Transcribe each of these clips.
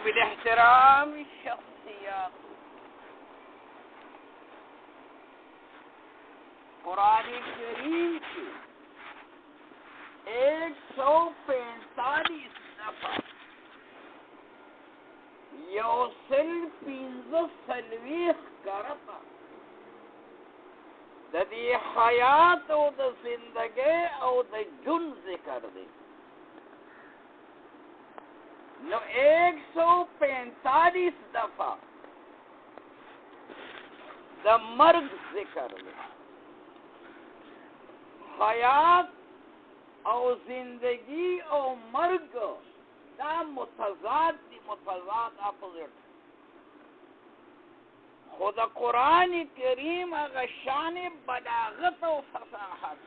काबिल एहतराम शख्सियत कुरान करीम की 145 दफा योसिल 15 करता ददी हयात और द जिंदगी और द जुन जिक्र दे नो 145 दफा द मर्ग जिक्र दे हयात और जिंदगी और मर्ग दा मुतजाद अपोजिट खुदा कुरान करीम अगर शान बलागत और फसाहत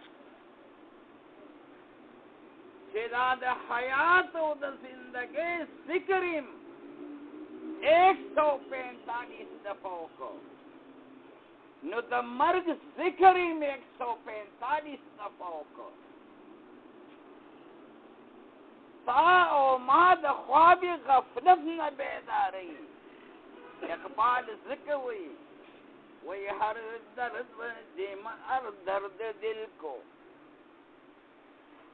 शेदाद हयात और जिंदगी जिक्रिम 145 दफा को नो द मर्ग जिक्रिम 145 दफा को ता ओ मा द ख्वाब गफलत न बेदारी इकबाल जिक्र हुई वही हर दर्द दिल को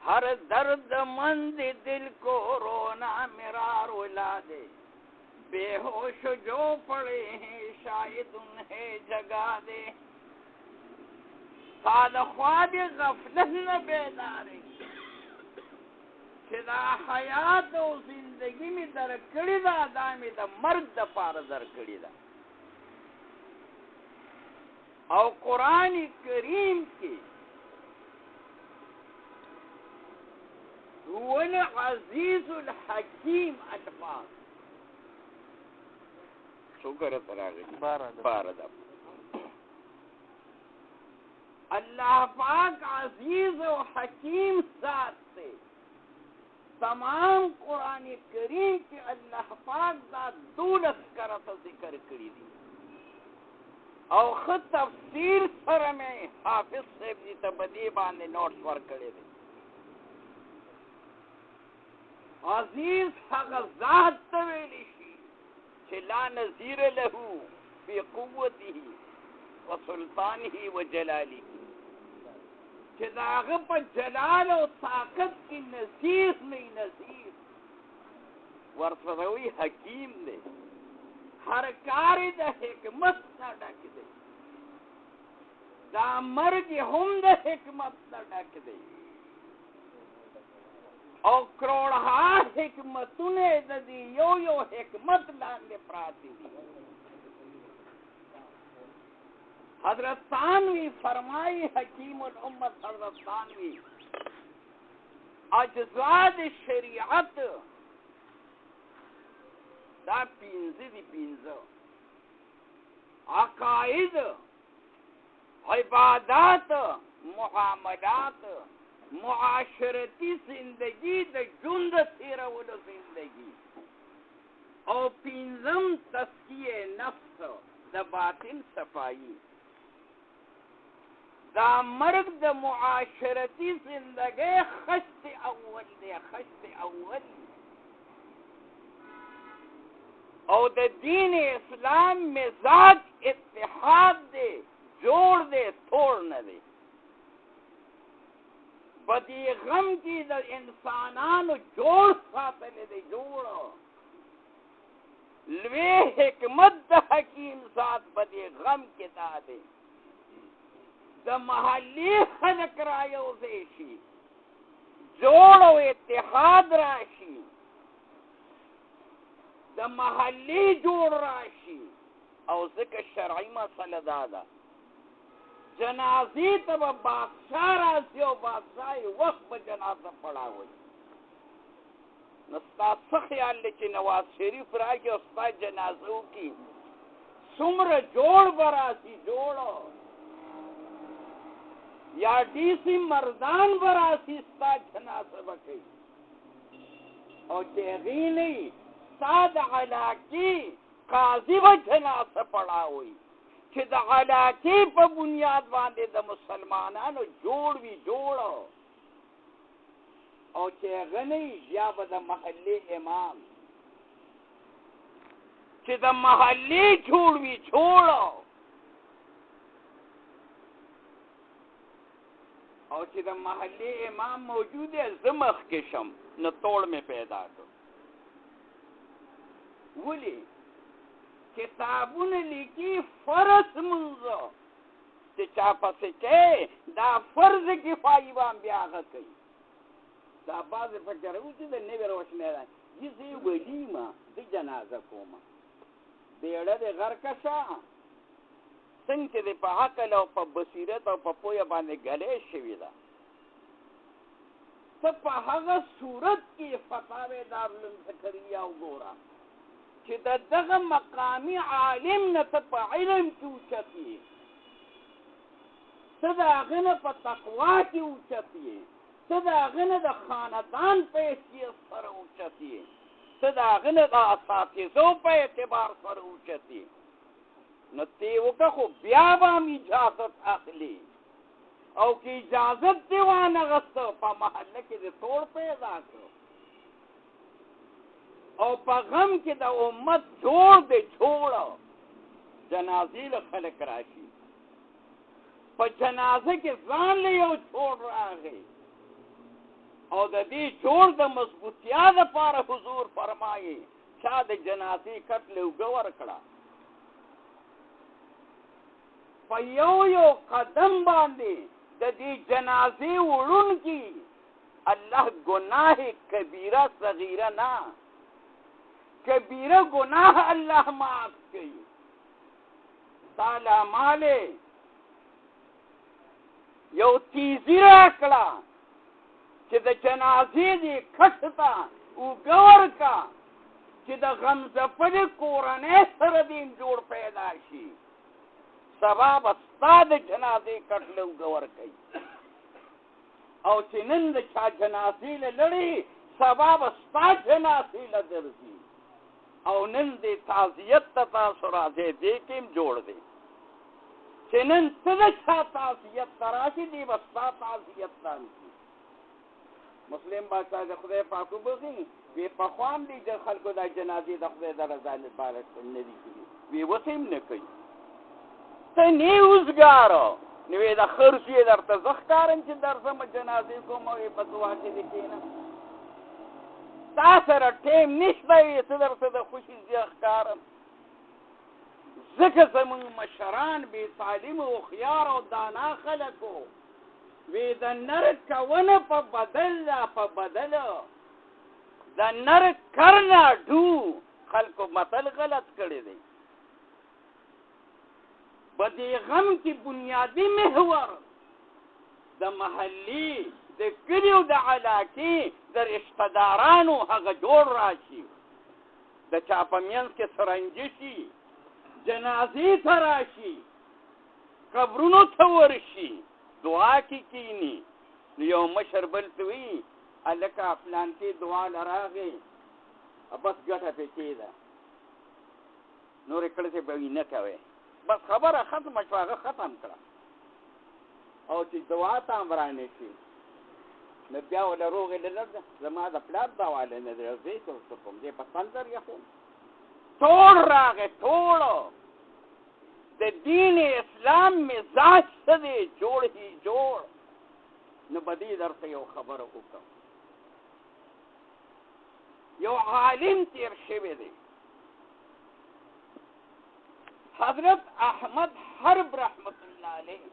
हर दर्द मंद दिल को रोना मेरा रुला दे बेहोश जो पड़े हैं शायद उन्हें जगा दे साद ख्वाब गफलत न बेदारी दा हयात और जिंदगी में दर कड़ी दा दामी दा मर्ग द पार दर कड़ी दा और कुरान करीम की हुवल अजीजुल हकीम अल्फाज शुक्र तरागी 12 दफा अल्लाह पाक अजीज और हकीम जात से तमाम कुरान करीम के अल्लाह पाक दा दौलत करत जिक्र करी दी और खुद तफसीर सर में हाफिज साहब जी तबदीबा ने नोट्स वर करे दी अजीज हक ज़ात तवेलिशी ला नज़ीर लहू फी कुव्वतिही व सुल्तानिही व जलालिही दाग पर जलाल और ताकत की नज़ीर नहीं नज़ीर वर्सवी हकीम ने हर कार्य द हिकमत न ढक दे दा मर्ग हम द हिकमत न ढक दे और करोड़ा हिकमतुने ददी यो हिकमत लाने प्राती दी हजरत तानवी फरमाई हकीमुल उम्मत हजरत तानवी अजजाद शरीयत दा पिंज़ अकाइद इबादत मुआमलात मुआशरती जिंदगी द जुंद तेरवल जिंदगी और पिंज़म तस्किये नफ्स द बातिन सफाई दा मर्ग द मुआशरती जिंदगी खश्त अव्वल दे खश्त अव्वल और द दीन इस्लाम में ज़ात इत्तिहाद दे जोड़ दे तोड़ न दे बदी गम की द इंसानान जोड़ सातने दे जोड़ लवे हिकमत द हकीम ज़ात बदी गम के दादे द महल्ली खलक रायो देशी जोड़ो इत्तिहाद राशि द महल्ली जोड़ राशि और जिक्र शरई मसला दादा जनाजी तब बादशाह राशि और बादशाही वक्त पर जनाजा पड़ा हुई नस्ता ख्याल लेकिन नवाज शरीफ राशि उस्ता जनाजों की सुम्र जोड़ बरासी जोड़ो या डीसी मर्दान बरासी स्ता जनाजा बके और जेगी नहीं साद अलाकी काजी व जनाजा पड़ा हुई कि द अलाकी पर बुनियाद बांधे द मुसलमानानो जोड़ भी जोड़ो और चेगनी या बद महल्ले इमाम چې د محلې جوړ وي جوړ او چې د محلې امام موجود دی زه مخکې شم نو توړ مې پیدا کړ ولې کتابونه لیکي فرض منځ چې چا پسې کې دا فرض کفایي باندې بیا هغه کوي دا بعضې فکر وکړي د نوې روشنۍ ده زه ولیمه د جنازه کومه بیړه د غر کشه څنګه چې د په عقل او په بصیرت او په پوهه باندې ګلې شوې ده ته په هغه صورت کې فتاوی دارالعلوم زکریا وګوره چې د دغه مقامي عالم نه ته په علم کې اوچت یې ته د هغه نه په تقوا کې اوچت یې ته د هغه نه د خاندان په حیثیت سره اوچت یې ته د هغه نه د اساتذو په اعتبار سره اوچت یې نو تی وکړه خو بیا به هم اجازت اخلي او که اجازت دې وانغسته په محله کې د توړ پیدا کړو او په غم کې د امت جوړ دی جوړه جنازې له خلک راشي په جنازه کې ځان له یو جوړ راغی او د دې جوړ د مضبوطیا دپاره حضور فرمایي چا د جنازې کټ له اوږه ورکړه په یو قدم باندې د دې جنازې وړونکي الله ګناه کبیره صغیره نه کبیره گناہ اللہ معاف کی تعالی مالے یو تیزی راکڑا چې د جنازې دی کټتا او ګور کا چې د غمزفل کورنۍ سره دین جوړ پیدا شي سبا بستا د جنازې کټ له ګور کوي او چې نن د چا جنازې له لړي سبا بستا جنازې له درځي او نن دې تعزیت ته تاسو راځئ دې کې هم جوړ دی چې نن ته د چا تعزیت ته راشي دې به ستا تعزیت ته راشي مسلم بادشاه د خدای پاک وبخښي وی پخوا هم دې د خلکو دا جنازې د خدای د رضا لپاره نه دي کړي وی اوس هم نه کوي ته نه اوزګاره نو وی د خرڅ یې درته زه ښکارم چې درځم جنازې کوم او په دعا کې دې کښېنم تا سره ټیم نشته وي څه درته د خوشي زه ښکارم ځکه زمونږ مشران بې تعلیم او هوښیار او دانا خلک وو وی د نر کونه په بدل په بدل د نر کرنا ډو خلکو متل غلط کړی دی په دې غم کې بنیادي محور د محلي د کلیو د علاقې د رشته دارانو هغه جوړ راشي د چا په منځ کې سرنجي شي جنازې ته راشي قبرونو ته ورشي دعا کې کینی نو یو مشر بل ته وي هلکه فلان کې دعا له راغې بس ګټه پکې ده نورې کړسې به وي نه کوې بس خبره ختمه شوه هغه ختم کړه او چې دعا ته هم رانه شي نو بیا وله روغې له زما د پلار دوا له نه دی زه څه کوم دې په سندر یخوم ټول راغې ټول د دین اسلام مزاج څه دی جوړ هي جوړ نو بدې درته یو خبره وکړم یو عالم تیر شوی دی حضرت احمد حرب رحمت الله علیه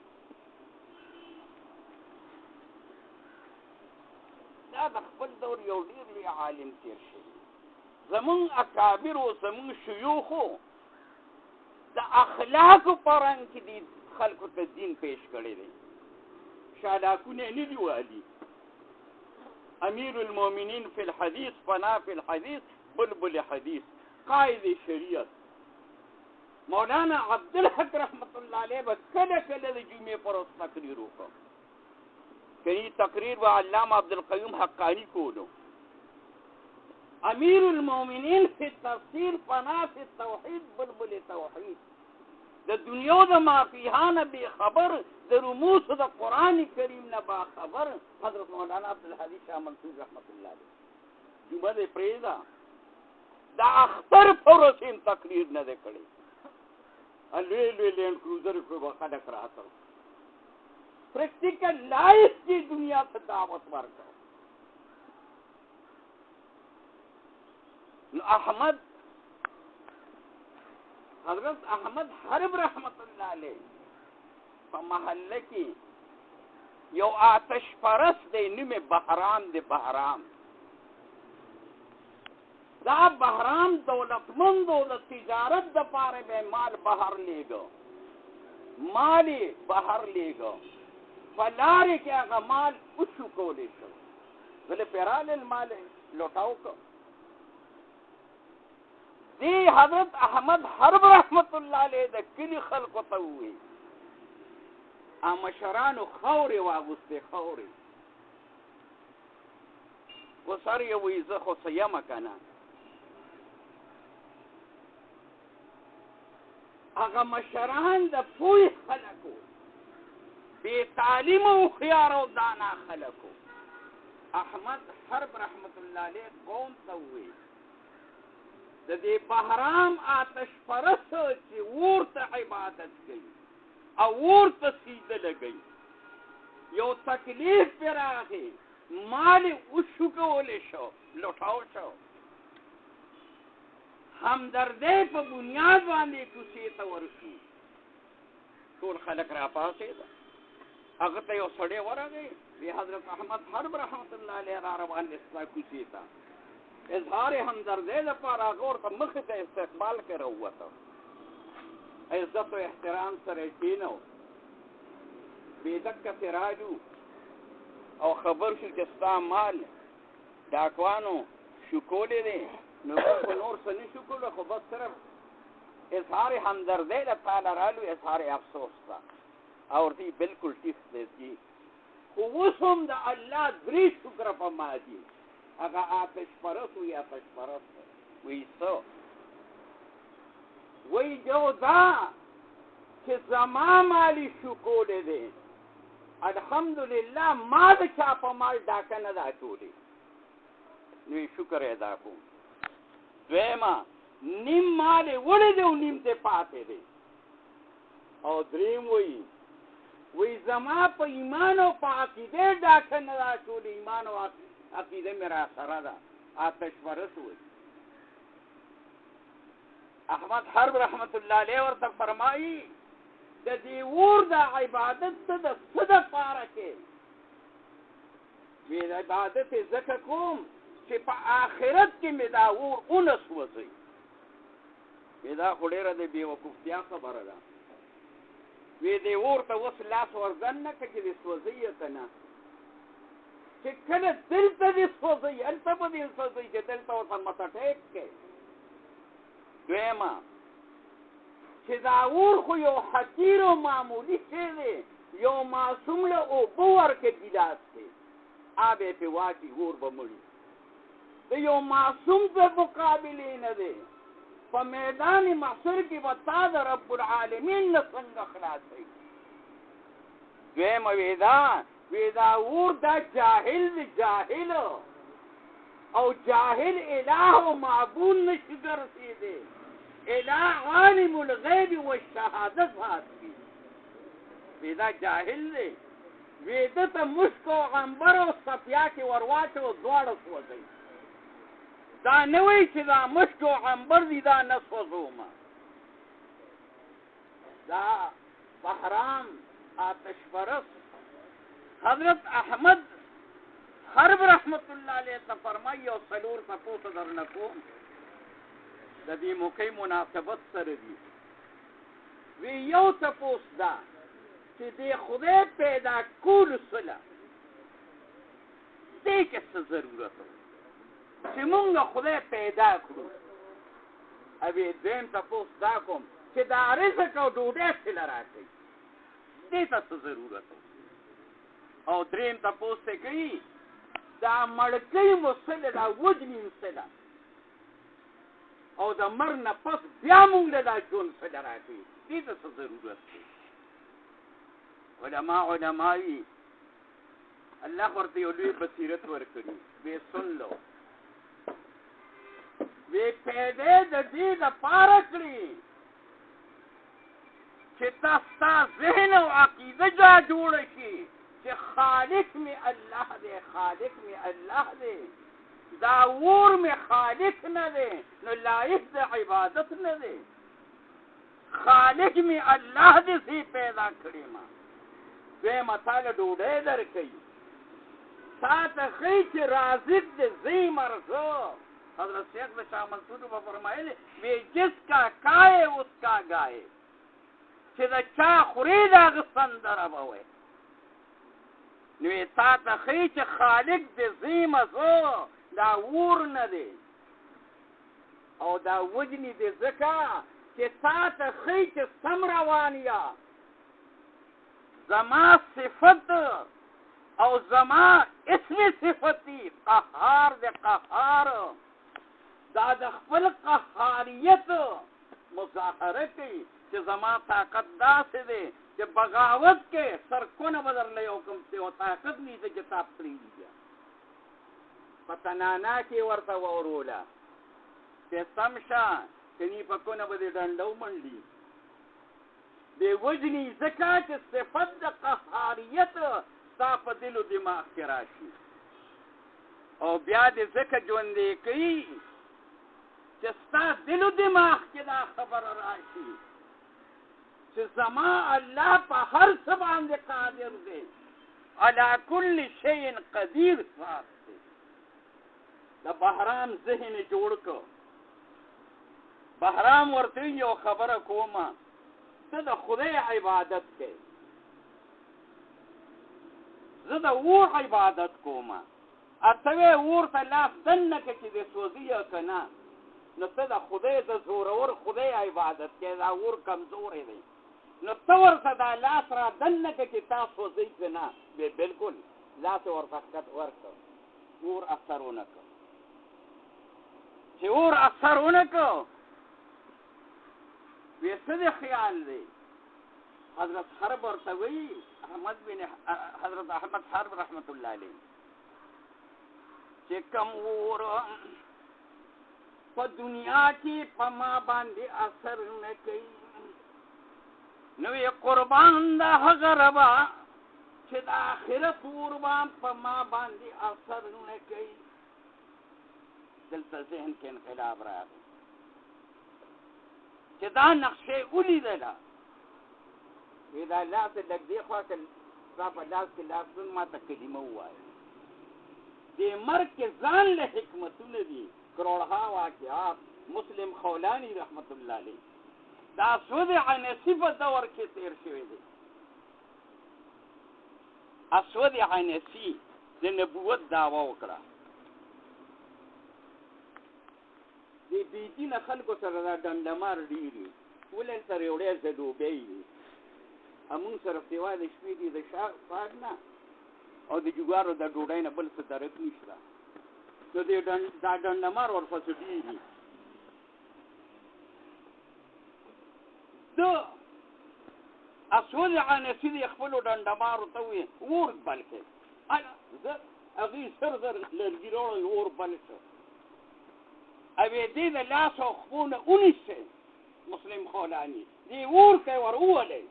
دا د خپل دور یو ډېر لوی عالم تیر شوی زمونږ اکابر او زمونږ شیوخو د اخلاقو په رنګ کې دي خلکو ته دین پیش کړی دی شالاکونه نه دي والي امیر المؤمنین فی الحدیث فنا فی الحدیث بلبل حدیث قائد شریعت مولانا عبدالحق رحمت الله علیه به کله کله د جمعې پر ورځ تقریر وکړ کنی تقریر و علامه عبدالقیوم حقانی کولو امیر المؤمنین فی التفسیر فنا فی التوحید بلبل توحید د دنیا د مافیهانه بی خبر د رموز د قرآن کریم نه با خبر حضرت مولانا عبدالحدی شاه منصور رحمت الله علیه جمعه د پریدا دا اختر پروسین تقریر نه ده کړی لوی لینڈ کروزر کو خلق راته پریکټیکل لایف کی دنیا ته دعوت ورکړه. نو حضرت احمد حرب رحمت الله علیه په محله کې یو آتش پرست دی نومې بهرام دی. دا بهرام دولتمند و د تجارت د پاره به مال بهر لیږه فلارې کې هغه مال اوشو کولی شو غلی پیرال المال لوټاو کو. دی حضرت احمد حرب رحمت الله علیه د کلی خلقو ته ووی مشرانو خورې واغوستې خورې وسر یې وایي زه خو څه یمه که نه. هغه مشران د پوه خلکو بے تعلیم و خیار و دانا خلکو. احمد حرب رحمت الله علیه قوم ته ووی د دې بهرام آتش پرست چې ورته عبادت کوي او ورته سجده لګوي یو تکلیف پرې راغی مال اوشو کولی شو لوټاو شو. همدردۍ په بنیاد باندې کوڅې ته ورشو. ټول خلک راپاڅېده. هغه ته یو سړی ورغی وی حضرت احمد حرب رحمت الله علیه را روان دی ستا کوڅې ته. اظهار همدردۍ لپاره هغه ورته مخې ته استقبال کې راووته. عزت و احترام سره یې کېنو. بېدکه پرې راجو او خبر شو چې ستا مال ډاکوانو شکولی دی نو خو نور څه نه شو کولی خو بس صرف اظهار همدردۍ د تاله رالو اظهار افسوس ته او ورته بلکل ټیک دی خو اوس هم د الله درې شکره په ما دي. هغه آتش پرست وي آتش پرست وایي څه وایي جو دا چې زما مالی شکولی دی الحمدلله ما د چا په مال ډاکه نه ده اچولی نو یې شکر ادا کوم. دویمه نیم مال یې وړی دی او نیم ته پاتې دی. او دریم وایي زما په ایمان او په عقیده ډاکه نه ده اچولی ایمان او عقیده مې را سره ده آتش پرست وایي. احمد حرب رحمت الله علیه ورته فرمایي د دې اور د عبادت ته د څه دپاره کې وی عبادت یې ځکه کوم چې په آخرت کې مې دا اور ونه سوځوي. وی دا خو ډېره د بېوقوفتیا خبره ده. وی دې اور ته اوس لاس ورزن نه کړه چې دې سوځوي یې که نه چې کله دلته دې سوځوي هلته به دې سوځوي چې دلته ورته مته ټیک کړې. دویمه چې دا اور خو یو حقیر و معمولی شی دی یو معصوم له اوبه ورکړې ګیلاس دی آب یې پرې واچي اور به مړي د یو معصوم په مقابلې نه دی. په میدان محشر کې به تا د رب العالمین نه څنګه خلاصوي. دویمه وی دا اور دا جاهل دی جاهل او جاهل اله و معبود نشي ګرځېدی الہ عالم الغیب والشهاده ذات دی. وی دا جاهل دی وی ده ته مشک او عنبر او صفیا کې ورواچو دواړه سوځوي. دا نه وایي چې دا مشک او عنبر دي دا نه سوځومه. دا بهرام آتش پرست حضرت احمد حرب رحمت الله علیه ته فرمایي او څلور تپوسه درنه کوم د دې موقع مناسبت سره دي. وی یو تپوس دا چې دې خدای پیدا کولو سله دې کې څه ضرورت و چې مونږ خدای پیدا کړو. اوی دویم تپوس دا کوم چې دا رزق او ډوډۍ سله راکوي دې ته څه ضرورت و. او دریم تپوس ته کوي دا مړکۍ مو سله دا وجنې مو سله او د مر نه پس بیا مونږ له دا ژوند سره راکوي دې ته څه ضرورت دی. علماء الله ورته یو لوی بصیرت ورکړي وی سن لو وی پیدا د دې د پاره کړی چې تاسو ذهن او عقیده جوړ شي چې خالق می الله دی، خالق می الله دی، دا ور می خالق نه دی نو لایق د عبادت نه دی. خالق می الله دی سی پیدا کړی ما دوی مطاله ډوډۍ درکوي تا ته ښایي چې رازق دی زی مرزو. حضرت شیخ د شاه منصور به فرمایلي وی جس کا کائے اس کا گائے چې د چا خوري د هغه سندره به وایي. نو یې تا ته ښایي چې خالق د زی مزو دا ور نه دی او دا وجنې دی ځکه چې تا ته ښایي چې سم روان یا زما صفت او زما اسم صفتی قهار دی قهار دا د خپل قهاریت مظاهره کوي چې زما طاقت داسې دی چې بغاوت کې سرکونه به درله یو کوم چې او طاقت نیسه چې تا پرېږدي په تنانا کې ورته ووروله چې سم شه کني په کونه به دې ډنډه ومنډي دې وجني ځکه چې صفت د قهاریت ستا په دل و دماغ کې راشي او بیا دې ځکه ژوندی کوي چې ستا دل و دماغ کې دا خبره راشي چې زما الله په هر څه باندې قادر دی، علی کل شیء قدیر ذات دی. د بهرام ذهن جوړ کړ. بهرام ورته یو خبره کومه ته د خدای عبادت کوې زه د اور عبادت کومه اته وی اور ته لاس دننه که چې د سوځي یا که نه نو ته د خدای د زورور خدای عبادت کوې دا اور کمزوری دی نو ته ورته دا لاس را دننه که چې تا سوځئ که نه بلکل لاس یې ورته ښکته ورکړ اور اثر ونه کړ چې اور اثر ونه کړ وی څه د خیال دی حضرت حرب ورته وی حضرت احمد حرب رحمت الله علیه چې کوم اور په دنیا کې په ما باندې اثر نه کوي نو یې قربان د هغه ربا چې د آخرت اور په ما باندې اثر نه کوي. دلته ذهن کې انقلاب راغی چې دا نقشې ولیدله وی دا لاس لږ دې خوا که ستا په لاس کې لاسون ما ته کلمه ووایه دې مرګ کې ځان له حکمتونه دي کروڑها واقعات مسلم خولانی رحمت الله علیه دا اسود عنسی په دور کې تیر شوی دی. اسود عنسی د نبوت دعوه وکړه دی بیتی نه خلکو سره دا ډنډمار ډیری ولې سره یو ډېر څه دوبۍ دي همون سره سیوا د شپې دي د شاګ نه او د جوګارو د ډوډۍ نه بل څه درک نشته نو دا ډنډمار ورپسې ډیری د اسود عنسی د خپلو ډنډمارو ته وي اور بل کړي زه هغې سر لرګي راوړی اور بل کړ اوی دی د لاس او خپونه اونیسه مسلم خولانی دی اور که ور اولی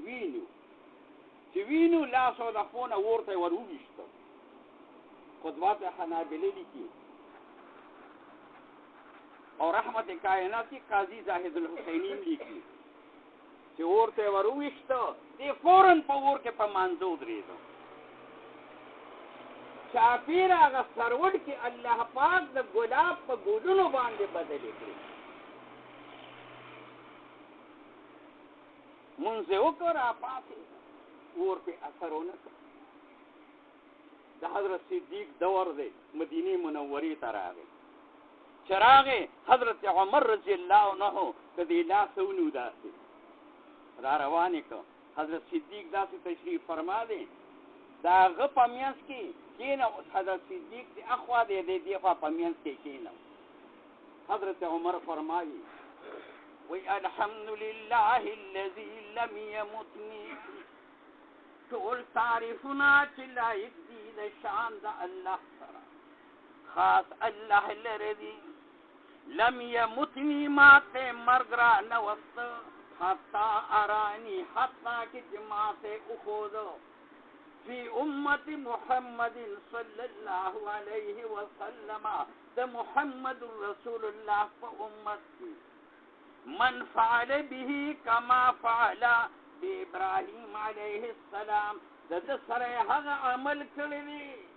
وینو چې وینو لاس او د خپونه اور ته ور اویشته خطبات حنابلې لیکي او رحمت کائناتی قاضی زاهد الحسینی لیکي چې اور ته ور اویشته دی فوراً په اور کې په مانځه ودرېده چاپیر هغه سرود کې الله پاک د ګلاب په ګلونو باندې بدلې کړي مونځ یې وکړ راپاڅېد اور پې اثر ونه کړ د حضرت صدیق دور دی مدینې منورې ته راغی چې راغی حضرت عمر رضی الله عنه د دې لاس ونیو داسې را روان یې کړ حضرت صدیق داسې تشریف فرما دی د هغه په منځ کې کېنه حضرت صدیق د اخوا دی د دې خوا په منځ کې کېنه حضرت عمر فرمایي وی الحمدلله الذي لم يمتني ټول تعریفونه چې لایق دي د شان د الله سره خاص الله لري لم يمتني مات مرغرا نوست حتى اراني حتى كجماعت اخذ في امه محمد صلى الله عليه وسلم ده محمد رسول الله فامتي من فعل به كما فعل بإبراهيم عليه السلام ده سره هغه عمل کړی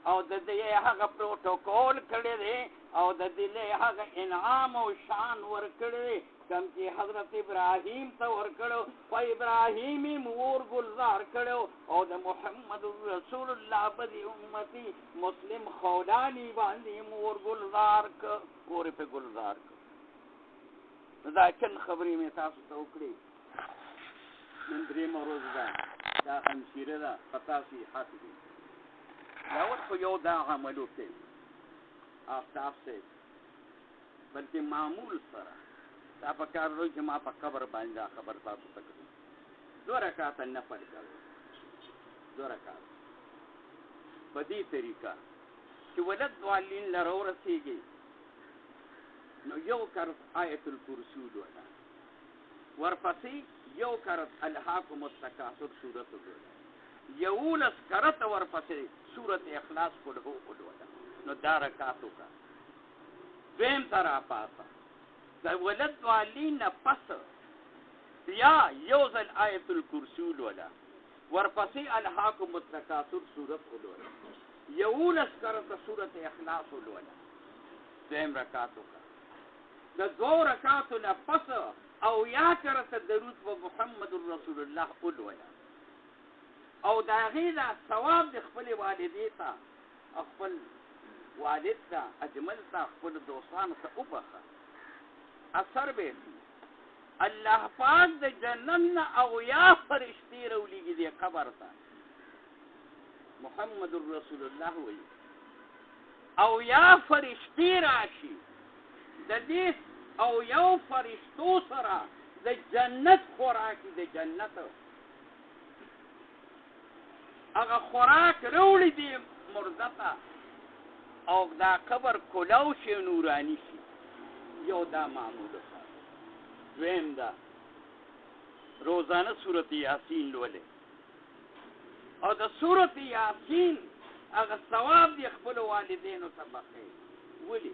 او د دې هغه پروتوکول کړی دی او د دې هغه انعام او شان ورکړی کوم چې حضرت ابراهیم ته ورکړو او ابراهیمی مور گلزار کړو او د محمد رسول الله په امتی مسلم خولانی باندې مور گلزار ک اور په گلزار ک دا کن خبرې مې تاسو ته وکړې نن درې مروز دا همشیره ده پتاسي حاصل داود خو یو دا عملو کې آفتاب سے بلکې معمول سره دا په کار روی چې ما په قبر باندې دا خبر تاسو ته کړم 2 رکعات نفل کړو 2 رکعات په دې طریقه چې ولد والین لره ورسیږي نو یو کرت آیت الکرسی ولا ورپسې یو کرت الهاکم التکاثر سورۃ ولا یولس کرت ورپسې سورۃ اخلاص پڑھو ولا نو دا رکعاتو کا دیم طرح پاسا دا ولد والین پس یا یوزل آیت الکرسی ولا ورپسې الهاکم التکاثر سورۃ ولا یولس کرت سورۃ اخلاص ولا دیم رکعاتو کا دا 2 رکعاتو نه پس او یا کرت درود په محمد رسول الله ولا او دا غیدا ثواب د خپل والدې ته خپل والد ته اجمل ته خپل دوستان ته وبخه اثر به الله پاک د جنت او یا فرشتي رولېږي د قبر ته محمد رسول الله وی او یا فرشتي راشي د دې او یو فرشتو سره د جنت خوراکي د جنت هغه خوراک وروړي دي مرزتا او دا قبر کلاو شي نورانی شي یو دا معمول ده دویم دا روزانه سورۃ یاسین لولې او د سورۃ یاسین هغه ثواب دی خپل والدینو ته بخښي ولي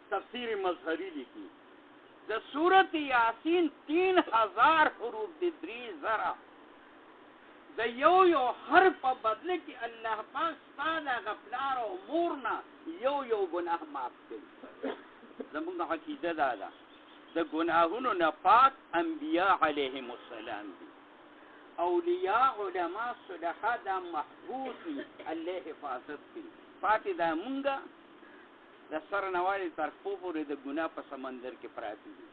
تفسیر مظهری لیکي د سورۃ یاسین 3000 حروف دي 3000 د یو حرف په بدله کې الله پاک ستاسو غفلار او مورنا یو ګناه معاف کوي زموږ عقیده دا ده د ګناهونو نه پاک انبیاء علیهم السلام دي اولیاء علما صالحا دا محفوظ دي الله حفاظت کوي پاتې دا مونږه د سر نوالی تر پورې د ګناه په سمندر کې پراته دي